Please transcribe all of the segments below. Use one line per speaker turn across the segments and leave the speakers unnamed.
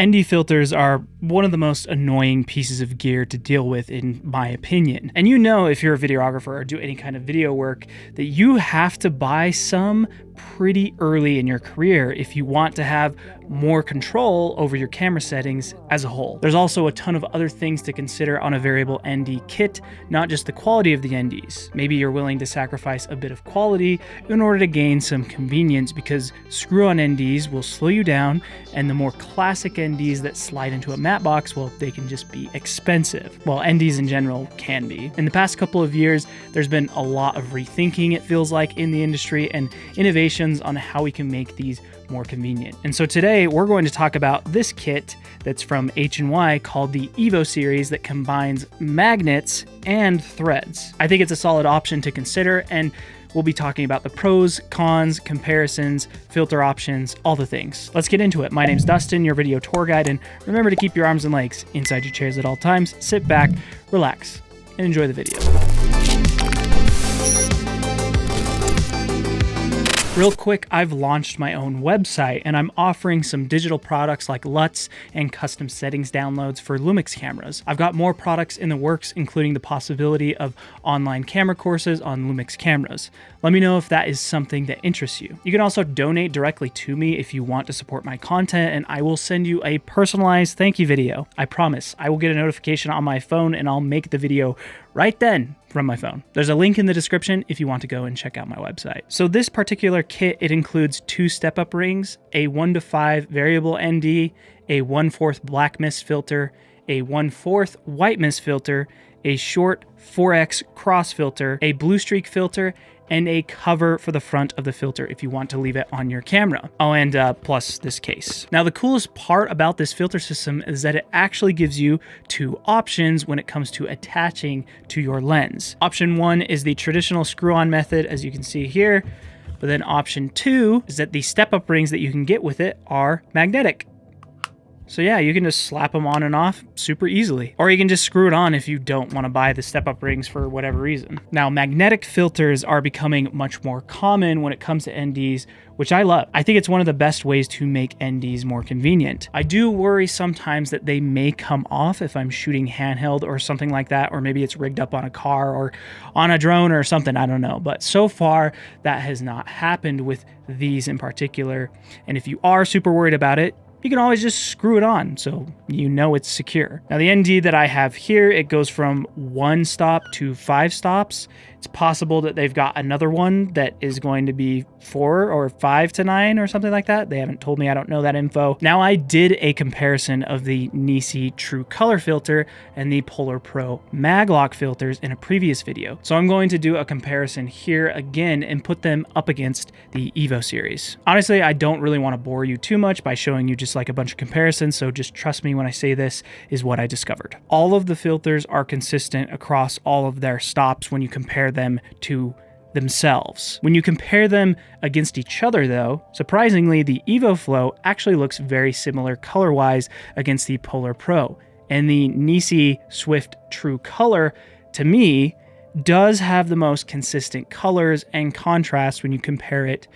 ND filters are one of the most annoying pieces of gear to deal with, in my opinion. And you know, if you're a videographer or do any kind of video work, that you have to buy some pretty early in your career if you want to have more control over your camera settings as a whole. There's also a ton of other things to consider on a variable ND kit, not just the quality of the NDs. Maybe you're willing to sacrifice a bit of quality in order to gain some convenience, because screw-on NDs will slow you down, and the more classic NDs that slide into a matte box, well, they can just be expensive. Well, NDs in general can be. In the past couple of years, there's been a lot of rethinking, it feels like, in the industry, and innovations on how we can make these more convenient. And so today we're going to talk about this kit that's from H&Y called the EVO series that combines magnets and threads. I think it's a solid option to consider, and we'll be talking about the pros, cons, comparisons, filter options, all the things. Let's get into it. My name's Dustin, your video tour guide, and remember to keep your arms and legs inside your chairs at all times. Sit back, relax, and enjoy the video. Real quick, I've launched my own website, and I'm offering some digital products like LUTs and custom settings downloads for Lumix cameras. I've got more products in the works, including the possibility of online camera courses on Lumix cameras. Let me know if that is something that interests you. You can also donate directly to me if you want to support my content, and I will send you a personalized thank you video. I promise. I will get a notification on my phone, and I'll make the video right then from my phone. There's a link in the description if you want to go and check out my website. So this particular kit, it includes 2 step-up rings, a 1:5 variable ND, a 1/4 BlackMist filter, a 1/4 WhiteMist filter, a short 4x cross filter, a blue streak filter, and a cover for the front of the filter if you want to leave it on your camera. Oh, and plus this case. Now, the coolest part about this filter system is that it actually gives you 2 options when it comes to attaching to your lens. Option 1 is the traditional screw-on method, as you can see here, but then option 2 is that the step-up rings that you can get with it are magnetic. So yeah, you can just slap them on and off super easily. Or you can just screw it on if you don't want to buy the step-up rings for whatever reason. Now, magnetic filters are becoming much more common when it comes to NDs, which I love. I think it's one of the best ways to make NDs more convenient. I do worry sometimes that they may come off if I'm shooting handheld or something like that, or maybe it's rigged up on a car or on a drone or something, I don't know. But so far, that has not happened with these in particular. And if you are super worried about it, you can always just screw it on so you know it's secure. Now, the ND that I have here, it goes from 1 stop to 5 stops. It's possible that they've got another one that is going to be 4 or 5 to 9 or something like that. They haven't told me, I don't know that info. Now, I did a comparison of the NiSi True Color filter and the PolarPro Maglock filters in a previous video. So I'm going to do a comparison here again and put them up against the EVO series. Honestly, I don't really want to bore you too much by showing you just like a bunch of comparisons, so just trust me when I say this is what I discovered. All of the filters are consistent across all of their stops when you compare them to themselves. When you compare them against each other though, surprisingly, the EVO Flow actually looks very similar color-wise against the PolarPro. And the NiSi Swift True Color, to me, does have the most consistent colors and contrast when you compare it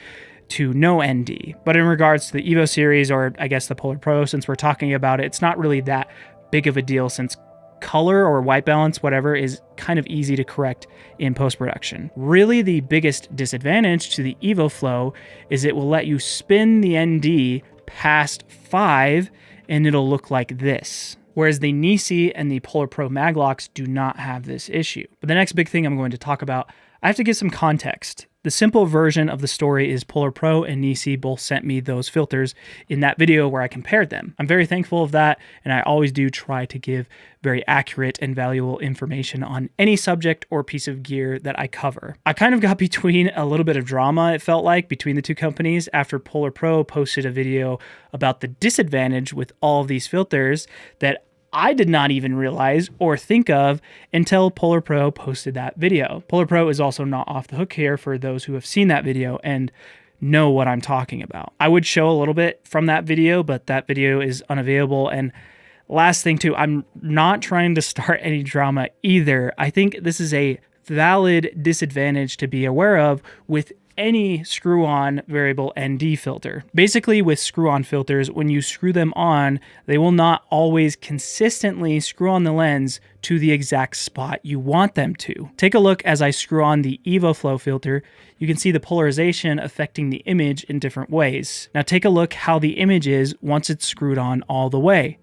to no ND. But in regards to the EVO series, or I guess the PolarPro, since we're talking about it, it's not really that big of a deal since color or white balance, whatever, is kind of easy to correct in post-production. Really, the biggest disadvantage to the EVO Flow is it will let you spin the ND past 5 and it'll look like this. Whereas the NiSi and the PolarPro Maglocks do not have this issue. But the next big thing I'm going to talk about, I have to give some context. The simple version of the story is PolarPro and NiSi both sent me those filters in that video where I compared them. I'm very thankful of that, and I always do try to give very accurate and valuable information on any subject or piece of gear that I cover. I kind of got between a little bit of drama, it felt like, between the 2 companies after PolarPro posted a video about the disadvantage with all of these filters that I did not even realize or think of until PolarPro posted that video. PolarPro is also not off the hook here for those who have seen that video and know what I'm talking about. I would show a little bit from that video, but that video is unavailable. And last thing too, I'm not trying to start any drama either. I think this is a valid disadvantage to be aware of with any screw-on variable ND filter. Basically, with screw-on filters, when you screw them on, they will not always consistently screw on the lens to the exact spot you want them to. Take a look as I screw on the EVO Flow filter. You can see the polarization affecting the image in different ways. Now take a look how the image is once it's screwed on all the way.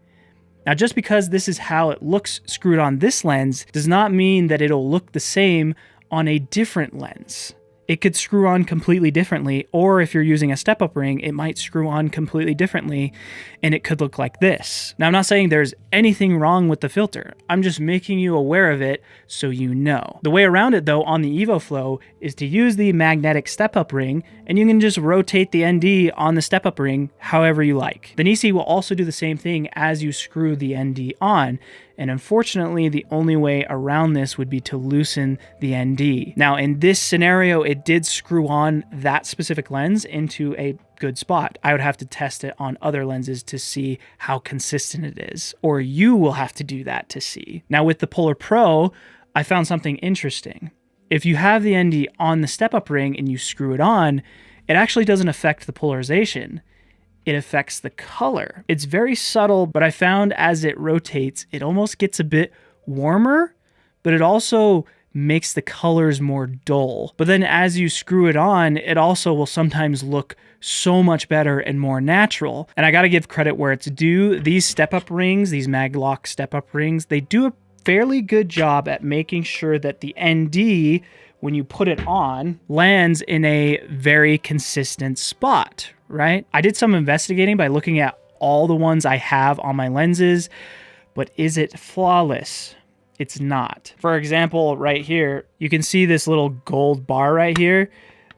Now, just because this is how it looks screwed on this lens does not mean that it'll look the same on a different lens. It could screw on completely differently, or if you're using a step-up ring, it might screw on completely differently, and it could look like this. Now, I'm not saying there's anything wrong with the filter. I'm just making you aware of it so you know. The way around it, though, on the EVO Flow is to use the magnetic step-up ring, and you can just rotate the ND on the step-up ring however you like. The NiSi will also do the same thing as you screw the ND on, and unfortunately, the only way around this would be to loosen the ND. Now, in this scenario, it did screw on that specific lens into a good spot. I would have to test it on other lenses to see how consistent it is, or you will have to do that to see. Now, with the PolarPro, I found something interesting. If you have the ND on the step-up ring and you screw it on, it actually doesn't affect the polarization. It affects the color. It's very subtle, but I found as it rotates, it almost gets a bit warmer, but it also makes the colors more dull. But then as you screw it on, it also will sometimes look so much better and more natural. And I gotta give credit where it's due. These step-up rings, these Maglock step-up rings, they do a fairly good job at making sure that the ND, when you put it on, lands in a very consistent spot, right? I did some investigating by looking at all the ones I have on my lenses, but is it flawless? It's not. For example, right here, you can see this little gold bar right here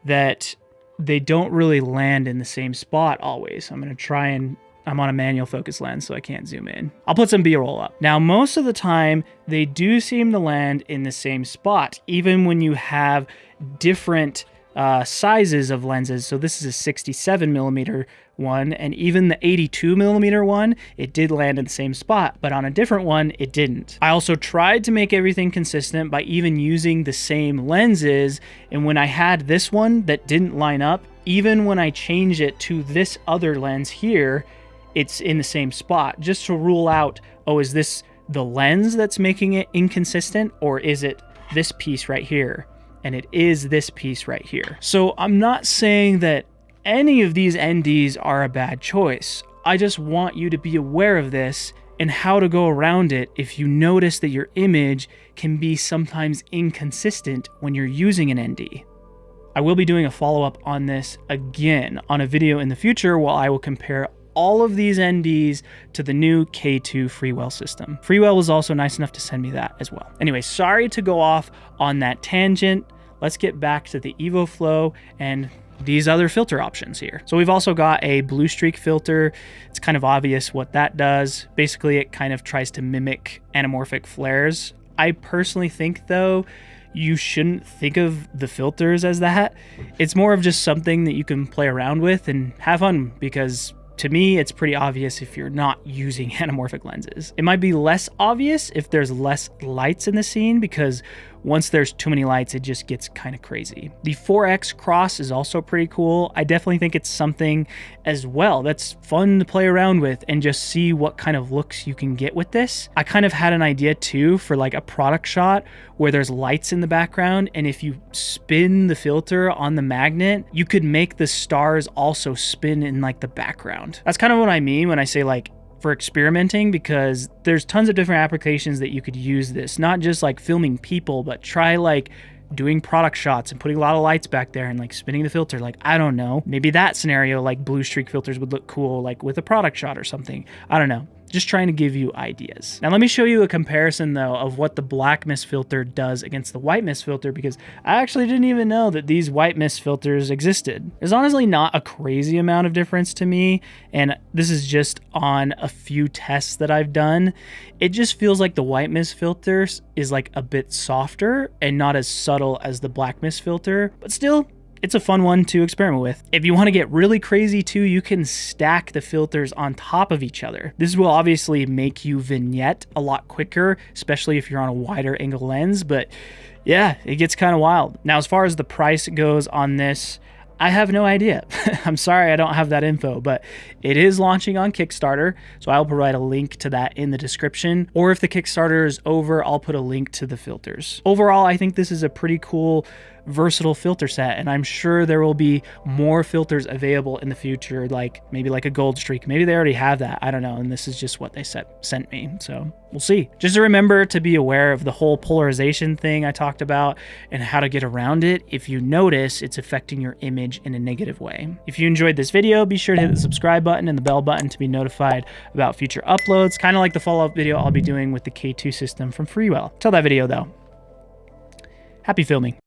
that they don't really land in the same spot always. I'm gonna try and, I'm on a manual focus lens, so I can't zoom in. I'll put some B-roll up. Now, most of the time, they do seem to land in the same spot, even when you have different sizes of lenses. So this is a 67mm one, and even the 82mm one, it did land in the same spot, but on a different one, it didn't. I also tried to make everything consistent by even using the same lenses, and when I had this one that didn't line up, even when I change it to this other lens here, it's in the same spot, just to rule out, oh, is this the lens that's making it inconsistent, or is it this piece right here? And it is this piece right here. So I'm not saying that any of these NDs are a bad choice. I just want you to be aware of this and how to go around it if you notice that your image can be sometimes inconsistent when you're using an ND. I will be doing a follow-up on this again on a video in the future while I will compare all of these NDs to the new K2 Freewell system. Freewell was also nice enough to send me that as well. Anyway, sorry to go off on that tangent. Let's get back to the EVO Flow and these other filter options here. So we've also got a blue streak filter. It's kind of obvious what that does. Basically, it kind of tries to mimic anamorphic flares. I personally think, though, you shouldn't think of the filters as that. It's more of just something that you can play around with and have fun, because to me, it's pretty obvious if you're not using anamorphic lenses. It might be less obvious if there's less lights in the scene, because once there's too many lights, it just gets kind of crazy. The 4X cross is also pretty cool. I definitely think it's something as well that's fun to play around with and just see what kind of looks you can get with this. I kind of had an idea too for like a product shot where there's lights in the background, and if you spin the filter on the magnet, you could make the stars also spin in like the background. That's kind of what I mean when I say like for experimenting, because there's tons of different applications that you could use this, not just like filming people, but try like doing product shots and putting a lot of lights back there and like spinning the filter. Like, I don't know, maybe that scenario, like blue streak filters would look cool, like with a product shot or something. I don't know. Just trying to give you ideas. Now let me show you a comparison though of what the BlackMist filter does against the WhiteMist filter, because I actually didn't even know that these WhiteMist filters existed. There's honestly not a crazy amount of difference to me, and this is just on a few tests that I've done. It just feels like the WhiteMist filter is like a bit softer and not as subtle as the BlackMist filter, but still, it's a fun one to experiment with. If you want to get really crazy too, you can stack the filters on top of each other. This will obviously make you vignette a lot quicker, especially if you're on a wider angle lens, but yeah, it gets kind of wild. Now, as far as the price goes on this, I have no idea. I'm sorry I don't have that info, but it is launching on Kickstarter, so I'll provide a link to that in the description. Or if the Kickstarter is over, I'll put a link to the filters. Overall, I think this is a pretty cool, versatile filter set, and I'm sure there will be more filters available in the future, like maybe like a gold streak. Maybe they already have that, I don't know, and this is just what they sent me, so we'll see. Just to remember to be aware of the whole polarization thing I talked about and how to get around it if you notice it's affecting your image in a negative way. If you enjoyed this video, be sure to hit the subscribe button and the bell button to be notified about future uploads, kind of like the follow-up video I'll be doing with the K2 system from Freewell. Till that video though, happy filming.